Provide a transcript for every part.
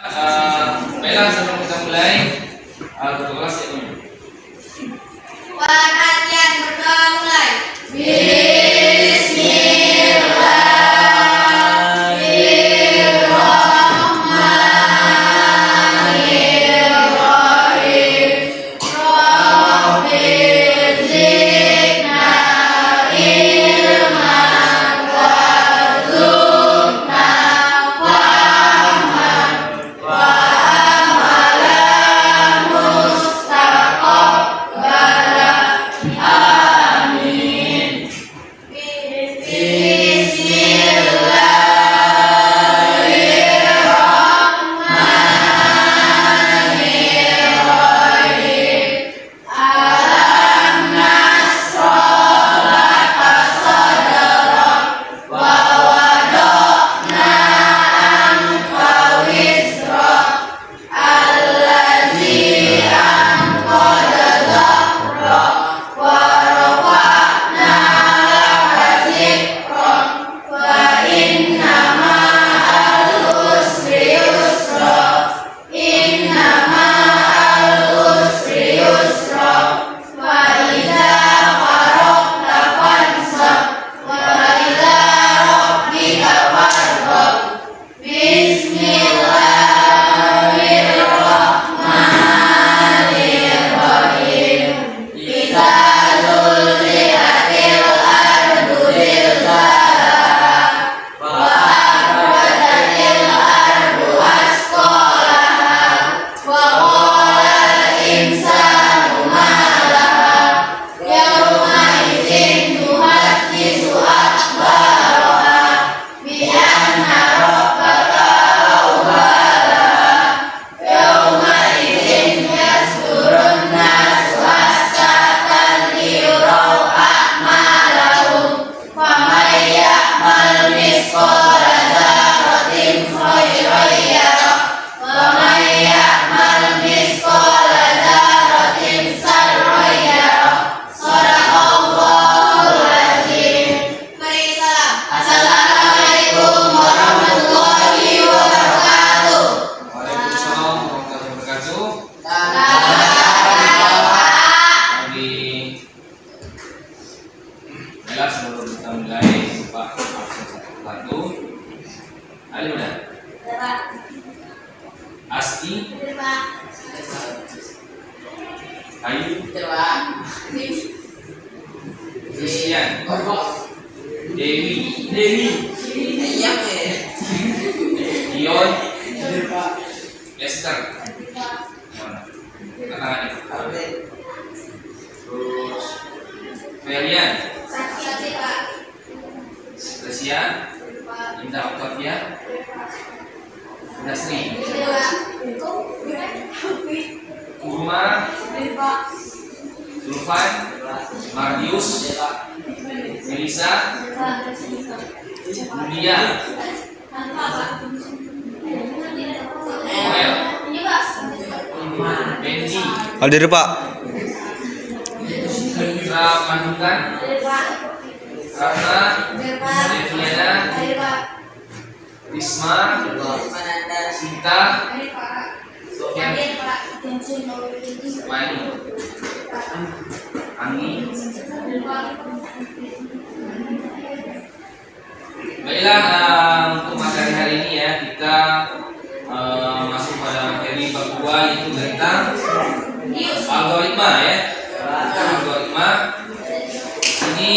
Baiklah, sebelum kita mulai ketua kelas ya. Perhatian, berdoa mulai. Asti, Ayu, Christian, Dewi, Dion, Esther, terus Felian, Gracia, Indah Octavia, Nasri, Kurma, Zulfan, Mardius, Melisa, Mulia, Noel, Benji, Hadir Pak. Mandukan, Ratna, Deviana, Risma, Sinta, Sofian, Mani, Anggi. Baiklah, untuk materi hari ini ya kita masuk pada materi bab 2 yaitu tentang algoritma ya. Algoritma ini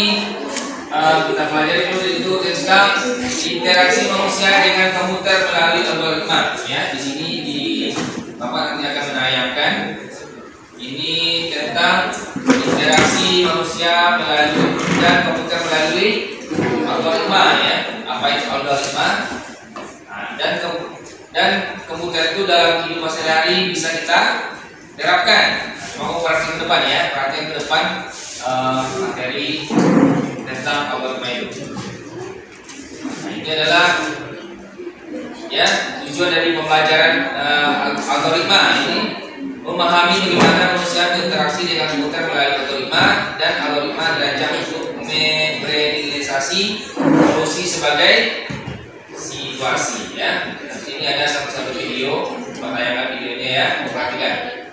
kita pelajari dulu itu tentang interaksi manusia dengan komputer melalui algoritma ya. Di sini Bapak nanti akan menayangkan ini tentang interaksi manusia melalui dan komputer melalui algoritma ya. Apa itu algoritma? Nah, dan komputer itu dalam kehidupan sehari-hari bisa kita terapkan. Mau perhatian ke depan ya, perhatian ke depan materi tentang algoritma itu. Nah, ini adalah ya tujuan dari pembelajaran algoritma ini memahami bagaimana manusia berinteraksi dengan komputer melalui algoritma, dan algoritma dirancang untuk memprediksesi solusi sebagai situasi ya. Nanti sini ada satu video, coba tayangkan videonya ya, perhatikan.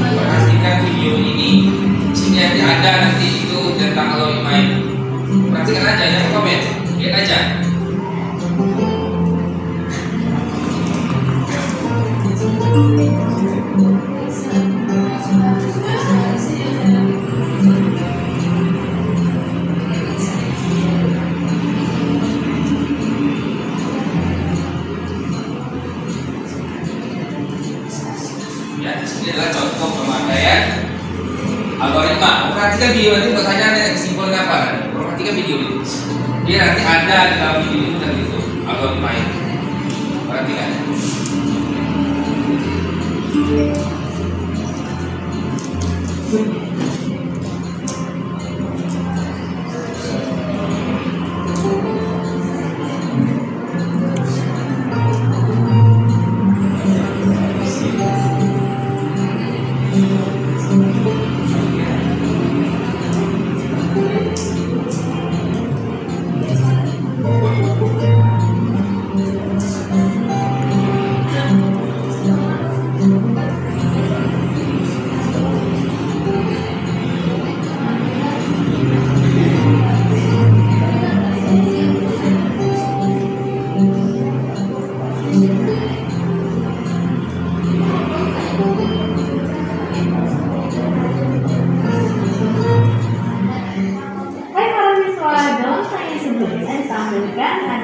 Perhatikan video ini, sini ada nanti itu tentang algoritma itu. Perhatikan aja, jangan komen, lihat aja. Ya, ini adalah contoh pemakaian algoritma. Perhatikan video nanti pertanyaannya kesimpulan apa nanti. Perhatikan video itu. Dia nanti ada di dalam video itu dan itu algoritma itu. Perhatikan.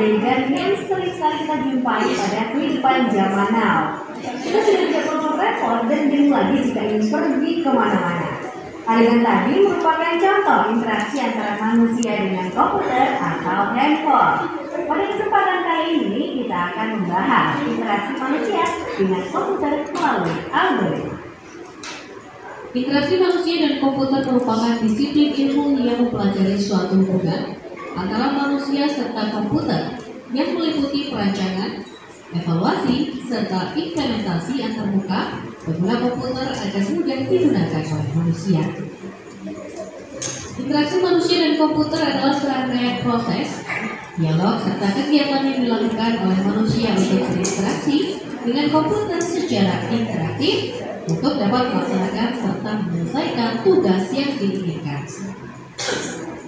Adegan yang sering sekali kita jumpai pada kehidupan zaman now. Kita sudah tidak perlu repot dan bingung lagi jika ingin pergi kemana-mana. Adegan tadi merupakan contoh interaksi antara manusia dengan komputer atau handphone. Pada kesempatan kali ini kita akan membahas interaksi manusia dengan komputer melalui algoritma. Interaksi manusia dan komputer merupakan disiplin ilmu yang mempelajari suatu hubungan antara manusia serta komputer yang meliputi perancangan, evaluasi, serta implementasi antarmuka pengguna komputer agar mudah digunakan oleh manusia. Interaksi manusia dan komputer adalah serangkaian proses, dialog, serta kegiatan yang dilakukan oleh manusia untuk berinteraksi dengan komputer secara interaktif untuk dapat melaksanakan serta menyelesaikan tugas yang diinginkan.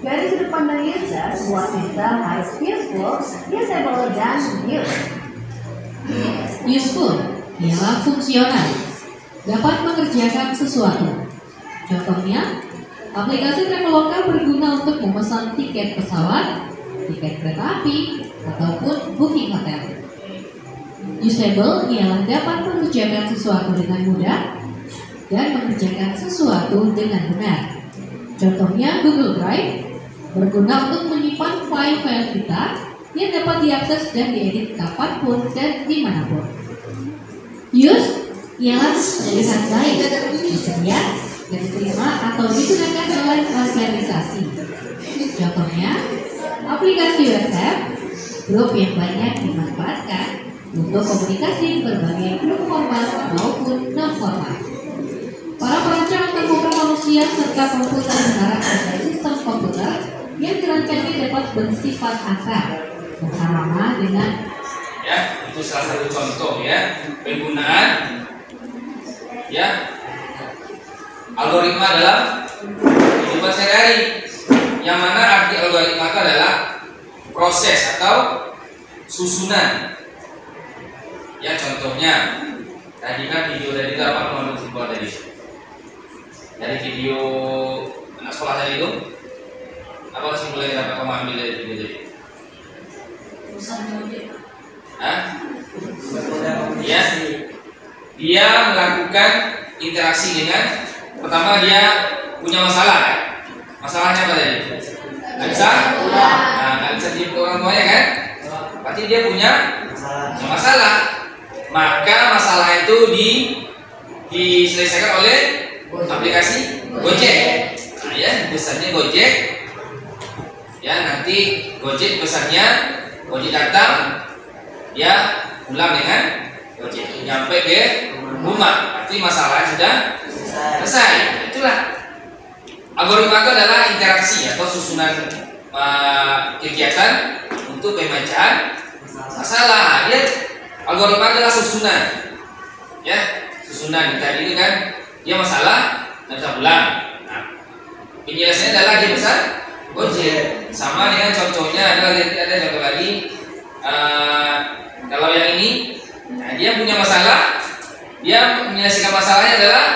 Dari sudut pandang user, sebuah sistem harus useful, usable, dan Useful ialah fungsional, dapat mengerjakan sesuatu. Contohnya, aplikasi Traveloka berguna untuk memesan tiket pesawat, tiket kereta api, ataupun booking hotel. Usable ialah dapat mengerjakan sesuatu dengan mudah dan mengerjakan sesuatu dengan benar. Contohnya Google Drive berguna untuk menyimpan file-file kita yang dapat diakses dan diedit kapanpun dan dimanapun. Use ialah dengan baik, disedia, dan diterima atau digunakan oleh organisasi. Contohnya, aplikasi WhatsApp, grup yang banyak dimanfaatkan untuk komunikasi berbagai grup formal maupun non-formal. Para perancang antarmuka manusia serta komputer berharap pada sistem komputer yang dirancangnya dapat bersifat akrab, bersama dengan Ya, itu salah satu contoh ya penggunaan ya algoritma dalam kehidupan sehari-hari. Yang mana arti algoritma itu adalah proses atau susunan. Ya, contohnya tadi kan video tadi itu apa menurut kesimpulan tadi? Dari video anak sekolah tadi itu apa kesimpulan yang dapat kamu ambil dari video tadi? Hah? Ya, dia melakukan interaksi dengan, pertama dia punya masalah kan? Masalahnya apa tadi? Nggak bisa? Nah, nggak bisa tipu orang tuanya kan? Berarti dia punya masalah. Maka masalah itu diselesaikan oleh aplikasi Gojek. Nah, ya, pesannya Gojek. Ya, nanti Gojek pesannya, Gojek datang, ya pulang dengan Gojek, nyampe ke rumah, berarti masalah sudah selesai. Itulah algoritma itu adalah interaksi atau susunan kegiatan untuk pemecahan masalah. Dia algoritma adalah susunan, ya susunan. Tadi itu kan dia masalah dan bisa pulang. Nah, penjelasannya adalah dia pesan Gojek. Sama dengan contohnya adalah ada contoh lagi. Kalau yang ini, nah, dia punya masalah, dia menyelesaikan masalahnya adalah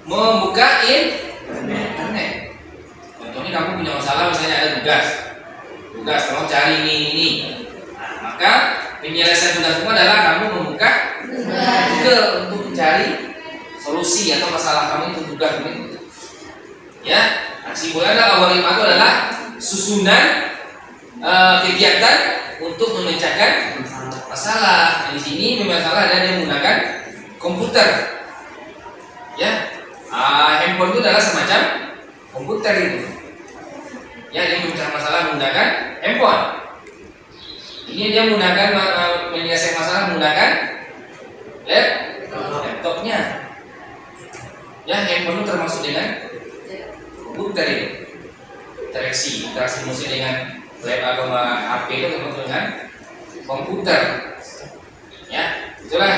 membuka internet. Contohnya kamu punya masalah, misalnya ada tugas, tolong cari ini. Nah, maka penyelesaian tugas kamu adalah kamu membuka Google untuk mencari solusi atau masalah kamu itu tugas ini. Ya, kesimpulannya algoritma itu adalah susunan kegiatan untuk memecahkan masalah. Di sini masalah ada yang menggunakan komputer. Ya, handphone itu adalah semacam komputer itu. Ya, dia memecahkan masalah menggunakan handphone. Ini dia menggunakan menyelesaikan masalah menggunakan laptopnya. Ya, handphone itu termasuk dengan komputer itu. Interaksi musik dengan laptop atau HP itu termasuk dengan komputer. Ya, itulah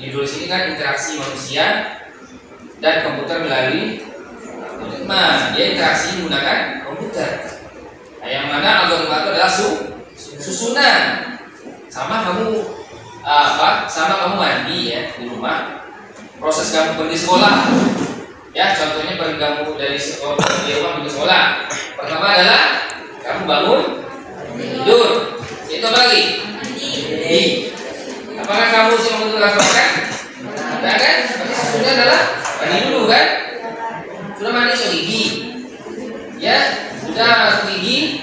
judul sini kan interaksi manusia dan komputer melalui algoritma. Dia interaksi menggunakan komputer. Nah, yang mana algoritma itu adalah susunan. Sama kamu mandi ya di rumah. Proses kamu pergi sekolah. Ya, contohnya pergi kamu dari sekolah dari rumah ke sekolah. Pertama adalah kamu bangun, tidur. Itu apa lagi? Mandi. Apakah kamu siap untuk makan? Tidak kan? Sudah adalah mandi dulu kan? Sudah mandi masuk gigi. Ya, sudah masuk gigi.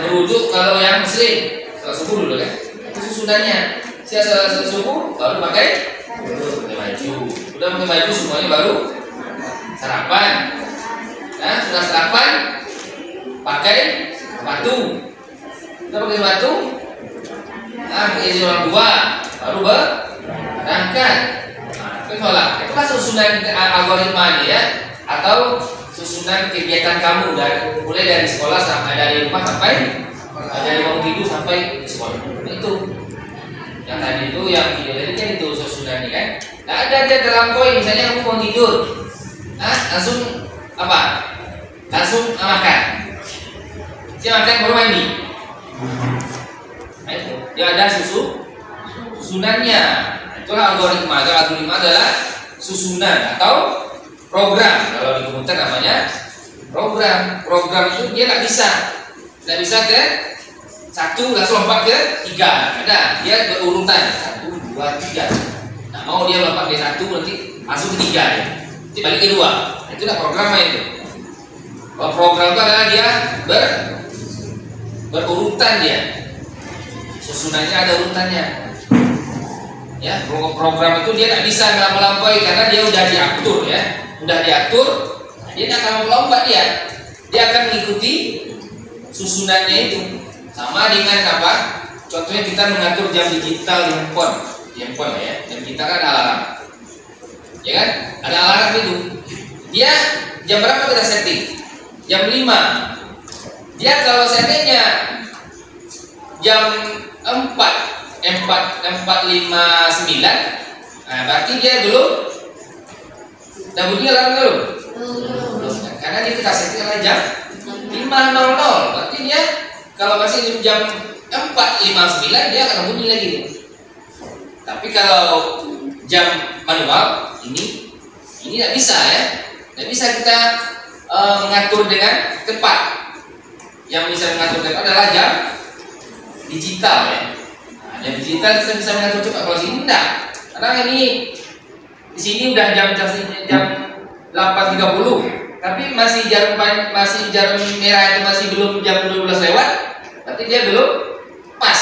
Merujuk kalau yang muslim salat subuh dulu kan? Itu susunannya. Siap salat subuh baru pakai baju. Sudah pakai baju semuanya baru sarapan. Nah, sudah sarapan pakai sepatu. Sudah pakai sepatu. Nah, pakai izin orang tua baru berangkat. Nah, sholat. Itulah susunan algoritma ini ya, atau susunan kegiatan kamu mulai dari sekolah sampai dari rumah sampai dari bangun tidur sampai di sekolah. Itu yang tadi itu yang video tadi kan itu susunannya kan. Nah, ada dia terlampaui misalnya kamu mau tidur, langsung apa? Langsung makan. Si makan baru mandi. Nah, itu dia ada susunannya. Itulah algoritma. Algoritma adalah susunan atau program. Kalau di komputer namanya program. Program itu dia nggak bisa ke satu langsung lompat ke tiga. Ada, dia berurutan 1, 2, 3. Nah, mau dia lompat ke satu nanti langsung ke tiga. Nanti balik ke dua. Nah, itulah programnya itu. Kalau program itu adalah dia berurutan dia. Susunannya ada urutannya. Ya, program itu dia nggak bisa melampaui karena dia udah diatur ya. Udah diatur, dia tidak akan melompat dia akan mengikuti susunannya itu. Sama dengan apa? Contohnya kita mengatur jam digital di handphone ya. Jam kita kan ada alarm, ya kan? Ada alarm itu. Dia jam berapa kita setting? Jam 5. Dia kalau settingnya jam 4:59, nah berarti dia belum. Udah bunyi alarm belum? Karena dia kita setting jam 5.00. Berarti dia kalau masih jam 4:59 dia akan bunyi lagi. Tapi kalau jam manual ini tidak bisa ya. Tidak bisa kita mengatur dengan tepat. Yang bisa mengatur tepat adalah jam digital ya. Nah, jam digital kita bisa mengatur cepat. Kalau sini enggak. Karena ini di sini udah jam 8.30, tapi masih jarum merah itu masih belum jam 12 lewat, berarti dia belum pas.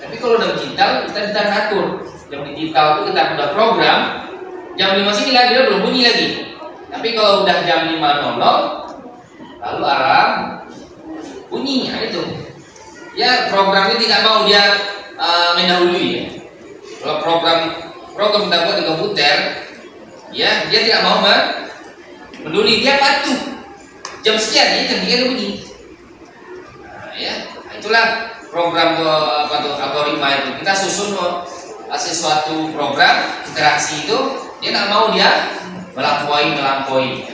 Tapi kalau udah digital kita bisa ngatur. Jam digital itu kita udah program, jam 5:09 dia belum bunyi lagi. Tapi kalau udah jam 5.00 lalu alarm bunyi. Nah, itu. Ya, programnya tidak mau dia mendahului ya. Kalau program kita buat di komputer, ya dia tidak mau mendahului, dia patuh. Jam sekian jam 3 bunyi. Nah, ya, itulah program algoritma itu. Kita susun sesuatu program interaksi itu, dia tidak mau dia melampaui.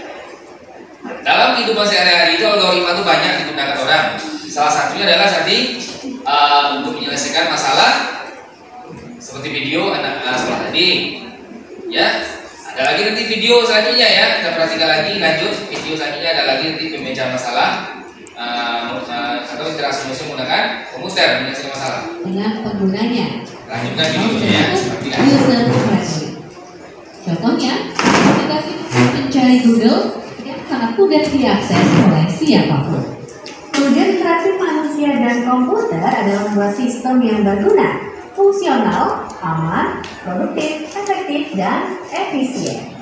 Dalam kehidupan sehari-hari itu algoritma itu banyak digunakan orang. Salah satunya adalah tadi untuk menyelesaikan masalah seperti video anak sekolah tadi. Ya, ada lagi nanti video selanjutnya ya. Kita perhatikan lagi lanjut video selanjutnya, ada lagi nanti pemecahan masalah atau interaksi manusia menggunakan komputer menyelesaikan masalah dengan penggunanya. Lanjutkan videonya ya. User friendly. Contohnya, aplikasi mencari Google yang sangat mudah diakses oleh siapapun. Kemudian interaksi manusia dan komputer adalah sebuah sistem yang berguna, fungsional, aman, produktif, efektif, dan efisien.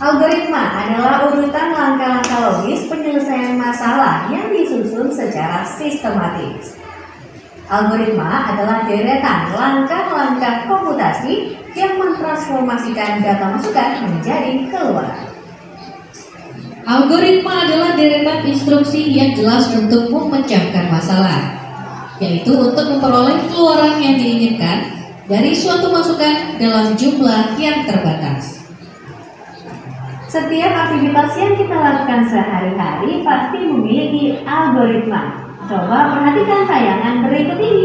Algoritma adalah urutan langkah-langkah logis penyelesaian masalah yang disusun secara sistematis. Algoritma adalah deretan langkah-langkah komputasi yang mentransformasikan data masukan menjadi keluaran. Algoritma adalah deretan instruksi yang jelas untuk memecahkan masalah, yaitu untuk memperoleh keluaran yang diinginkan dari suatu masukan dalam jumlah yang terbatas. Setiap aktivitas yang kita lakukan sehari-hari pasti memiliki algoritma. Coba perhatikan tayangan berikut ini.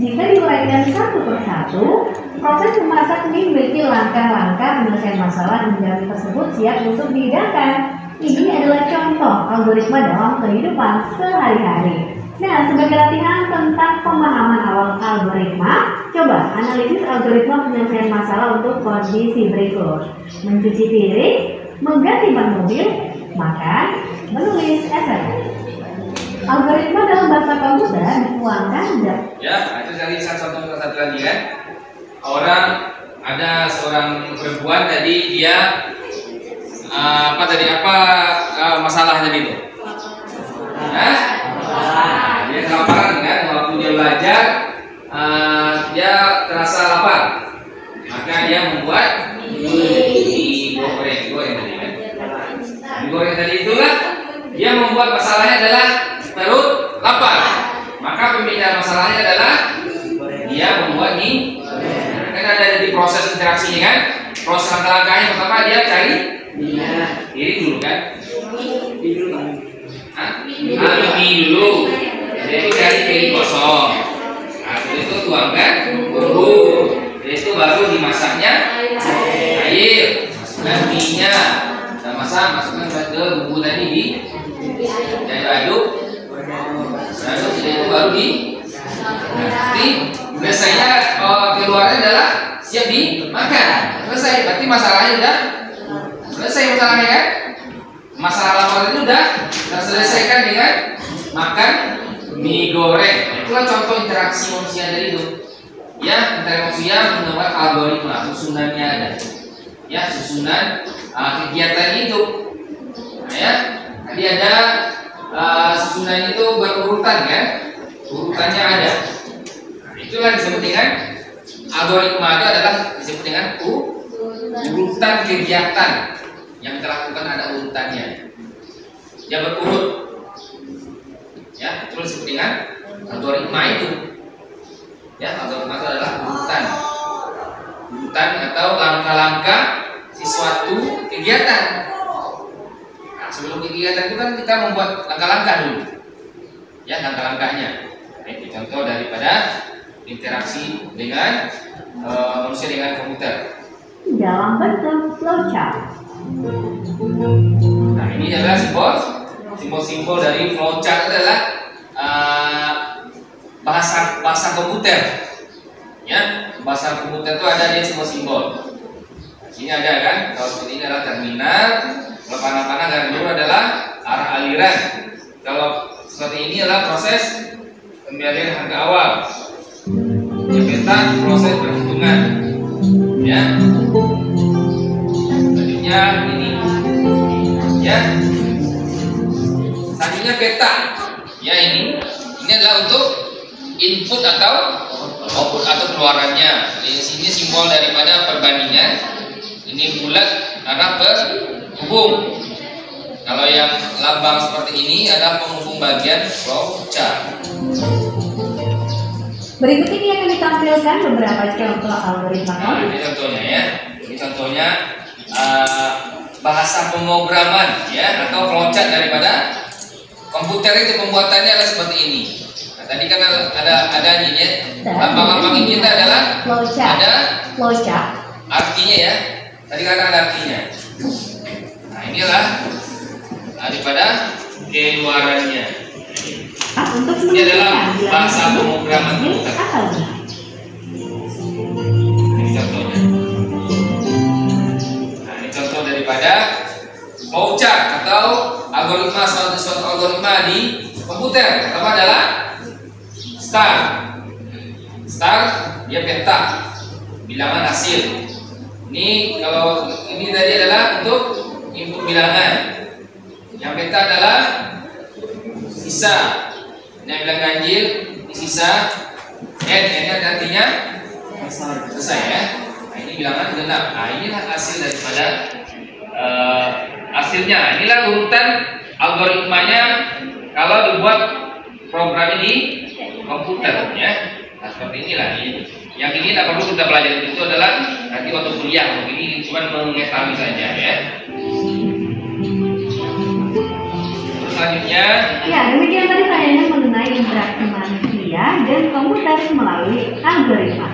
Jika diuraikan satu persatu, proses memasak mie memiliki langkah-langkah penyelesaian masalah di bidang tersebut siap untuk dihidangkan. Ini adalah contoh algoritma dalam kehidupan sehari-hari. Nah, sebagai latihan tentang pemahaman awal algoritma, coba analisis algoritma penyelesaian masalah untuk kondisi berikut: mencuci piring, mengganti ban mobil, makan, menulis SMS. Algoritma dalam bahasa komputer dituangkan ya, itu tadi satu lagi kan. Ada seorang perempuan tadi dia masalah tadi itu? Dia kelaparan kan, waktu dia belajar dia terasa lapar, maka dia membuat mie goreng tadi kan. Mie goreng tadi itulah dia membuat masalahnya adalah perut lapar, maka pembicaraan masalahnya adalah dia membuat mie. Kan ada di proses interaksinya kan, proses langkah-langkahnya pertama dia cari piring dulu kan, mie dulu, jadi cari piring kosong, setelah itu tuangkan bumbu, itu baru dimasaknya air, masukkan mie-nya, dan masukkan ke bumbu tadi aduk, setelah itu baru nanti biasanya keluarnya adalah siap dimakan. Selesai, berarti masalahnya udah selesai masalahnya kan? Masalah lapar itu udah selesaikan dengan makan mie goreng. Itulah contoh interaksi manusia dari itu. Ya, interaksi manusia menggunakan algoritma, susunannya ada. Ya, susunan kegiatan itu. Nah, ya, tadi ada susunan itu berurutan kan? Urutannya ada. Nah, itulah disebut dengan algoritma. Itu adalah disebut dengan urutan kegiatan yang kita lakukan, ada urutannya. Dia berurut. Ya, itu disebut dengan algoritma itu. Ya, algoritma itu adalah urutan atau langkah-langkah sesuatu kegiatan. Nah, sebelum kegiatan itu kan kita membuat langkah-langkah dulu. Ya, langkah-langkahnya. Ini contoh daripada interaksi dengan manusia dengan komputer. Dalam bentuk flowchart. Nah, ini adalah simbol-simbol dari flowchart adalah bahasa komputer. Ya, bahasa komputer itu ada dia simbol-simbol. Nah, sini ada kan, kalau seperti ini adalah terminal, kalau panah-panah garis biru adalah arah aliran. Kalau seperti ini adalah proses pemberian harga awal. Cepetan proses perhitungan. Ya. Selanjutnya ini. Ya. Selanjutnya peta. Ya, ini adalah untuk input atau output atau keluarannya. Di sini simbol daripada perbandingan. Ini bulat karena penghubung. Kalau yang lambang seperti ini adalah penghubung bagian flowchart. Berikut ini akan ditampilkan beberapa contoh algoritma. Nah, ini contohnya ya. Ini contohnya bahasa pemrograman ya, atau flowchart daripada komputer itu pembuatannya adalah seperti ini. Nah, tadi kan ada ini ya. Lambang-lambang ini adalah ada flowchart. Artinya ya. Tadi kan ada artinya. Nah, inilah daripada keluarannya. Untuk Ini adalah bahasa pemrograman komputer. Ini contohnya. Nah, ini contoh daripada flowchart atau algoritma, suatu algoritma di komputer. Pertama adalah start. Start dia peta bilangan hasil. Ini kalau ini tadi adalah untuk input bilangan. Yang peta adalah sisa. Ini bilang ganjil, ini sisa. N artinya selesai ya. Nah, ini bilangan genap. Nah, inilah hasil daripada hasilnya. Inilah urutan algoritmanya kalau dibuat programnya di komputer ya. Nah, seperti inilah ini. Yang ini tidak perlu kita pelajari, itu adalah nanti waktu kuliah. Ini cuma mengetahui saja ya. Terus selanjutnya. Ya, demikian tadi tanyanya mengenai interaksi manusia dan komputer melalui algoritma.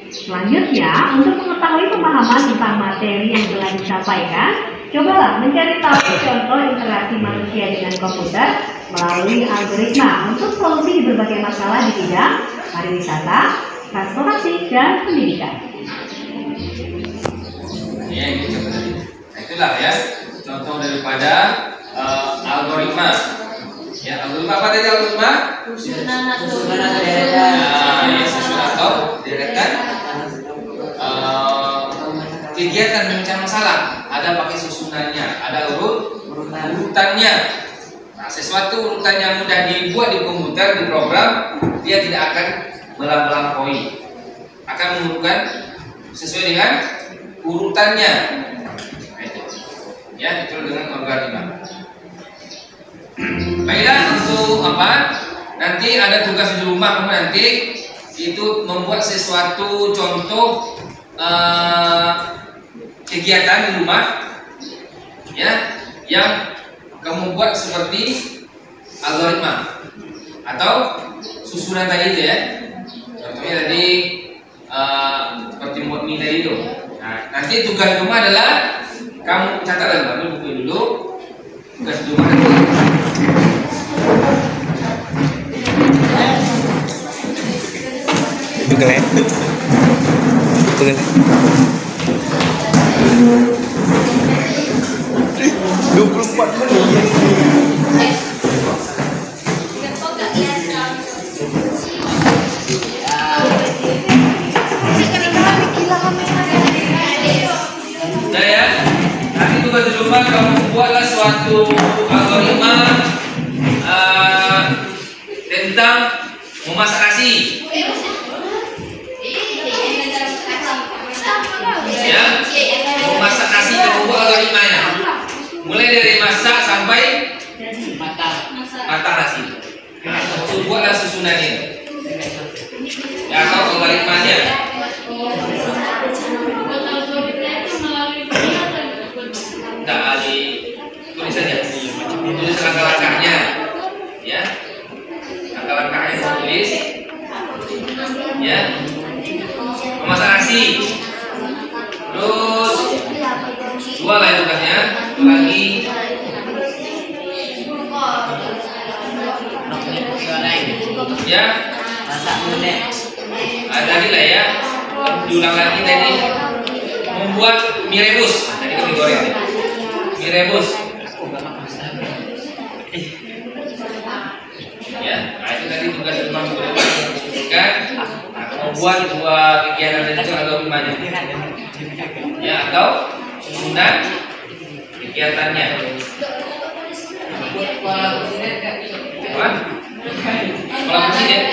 Selanjutnya, untuk mengetahui pemahaman tentang materi yang telah disampaikan, cobalah mencari tahu contoh interaksi manusia dengan komputer melalui algoritma untuk solusi di berbagai masalah di bidang pariwisata, transportasi, dan pendidikan. Ya, ini contoh tadi. Nah, itulah ya contoh daripada algoritma. Ya, algoritma apa tadi algoritma? Susunan atau Ya, susunan atau deretan kegiatan mencari masalah. Ada pakai susunannya, ada urutannya. Nah, sesuatu urutan yang mudah dibuat di komputer, di program, dia tidak akan melampaui, akan mengurutkan sesuai dengan urutannya. Nah, itu ya, itu dengan algoritma. Baiklah, untuk apa? Nanti ada tugas di rumah kamu nanti itu membuat sesuatu contoh kegiatan di rumah ya, yang kamu buat seperti algoritma atau susunan tadi itu ya. Contohnya tadi seperti mod mi tadi itu. Nah, nanti tugas rumah adalah kamu catat dan ambil buku dulu. Tugas rumah itu Betul. 24 menit. Nah ya, nanti tugas di rumah kamu buatlah suatu tentang memasak nasi. Ya, memasak nasi terkumpul algoritmanya. Mulai dari masak sampai matang nasi. Buatlah susunannya. Ya, atau algoritmanya. Tidak ada tulisannya. Tulis langkah-langkahnya. Ya, langkah-langkahnya tulis. Ya, memasak nasi. Terus dua lah tugasnya. Lagi ya, tadi lah ya, diulang lagi tadi membuat mie rebus. Tadi kami goreng mie rebus. Ya, nah itu tadi tugas memang kan membuat dua kegiatan itu atau gimana? Ya, atau susunan kegiatannya. Apa? Kalau presiden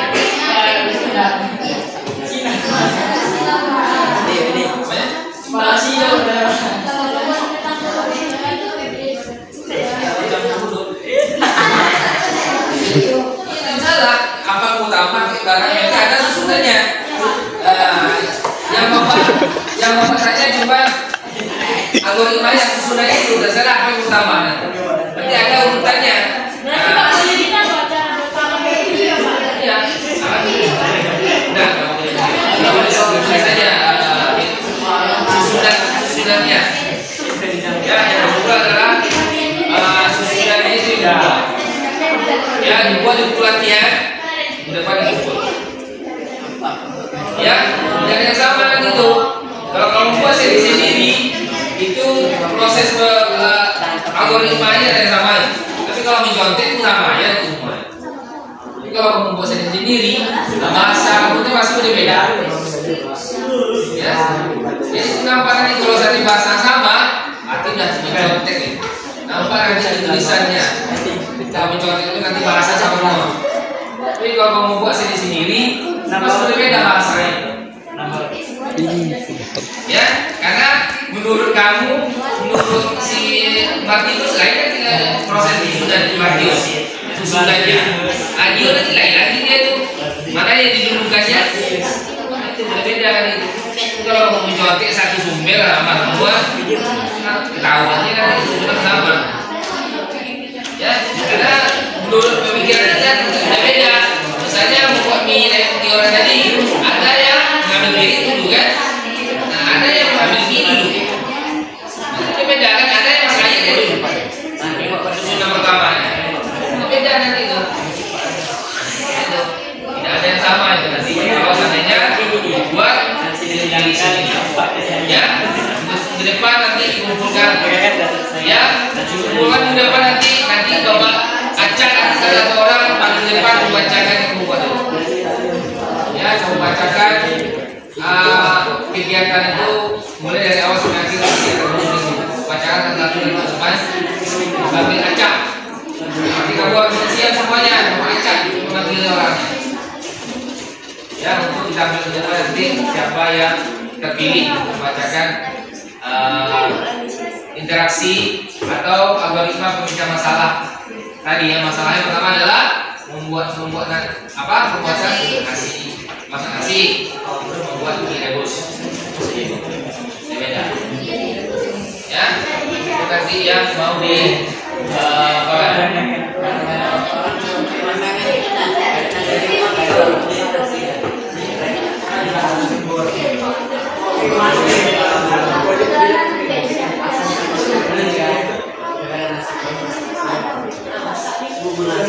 salah apa utama barangnya itu ada susunannya. Yang bapak tanya cuma algoritmanya susunannya itu udah salah apa yang utama. Berarti ada urutannya. Saja susunannya. Ya, yang kedua adalah susunannya itu dibuat. Ya, dibuat di buku latihan. Depan dibuat. Ya, dan yang sama nanti itu. Kalau kamu buat sendiri, itu proses algoritmanya yang sama. Tapi kalau mencontek itu sama ya semua. Jadi kalau kamu buat sendiri, bahasa kamu itu pasti berbeda. Ya, jadi nampak nanti kalau satu bahasa sama, artinya sudah mencontek ya. Nampak nanti di tulisannya. Kalau mencontek itu nanti bahasa sama semua. Tapi kalau kamu buat sendiri, pasti berbeda bahasanya. Ya, karena menurut kamu, menurut si Martinus lain kan tinggal proses itu dan Martinus susunannya. Adio nanti lain lagi dia tuh mana yang didulukannya itu berbeda kan itu. Kalau kamu mencontek satu sumber sama dua, ketahuannya kan itu sudah sama. Ya, karena menurut pemikirannya kan berbeda. Misalnya membuat mie orang tadi ada yang ngambil miring dulu kan, nah ada yang mengambil mie dulu. Itu beda kan, ada yang masaknya dulu. Susunan pertamanya beda nanti itu. Tidak ada yang sama itu nanti. Kalau seandainya dibuat ya, di depan nanti dikumpulkan. Ya, dikumpulkan di depan nanti bawa acak nanti ada orang paling depan membacakan yang membuat itu. Ya, saya membacakan kegiatan itu mulai dari awal sampai akhir bacakan satu dan teman sambil acak. Nanti kamu harus siap semuanya, mau acak memanggil orangnya. Ya, untuk kita ambil nanti siapa yang terpilih membacakan interaksi atau algoritma pemecah masalah. Tadi ya, masalahnya pertama adalah membuat pembuatan nasi, masak nasi, membuat mie rebus. Beda. Ya, itu tadi yang mau di Bulan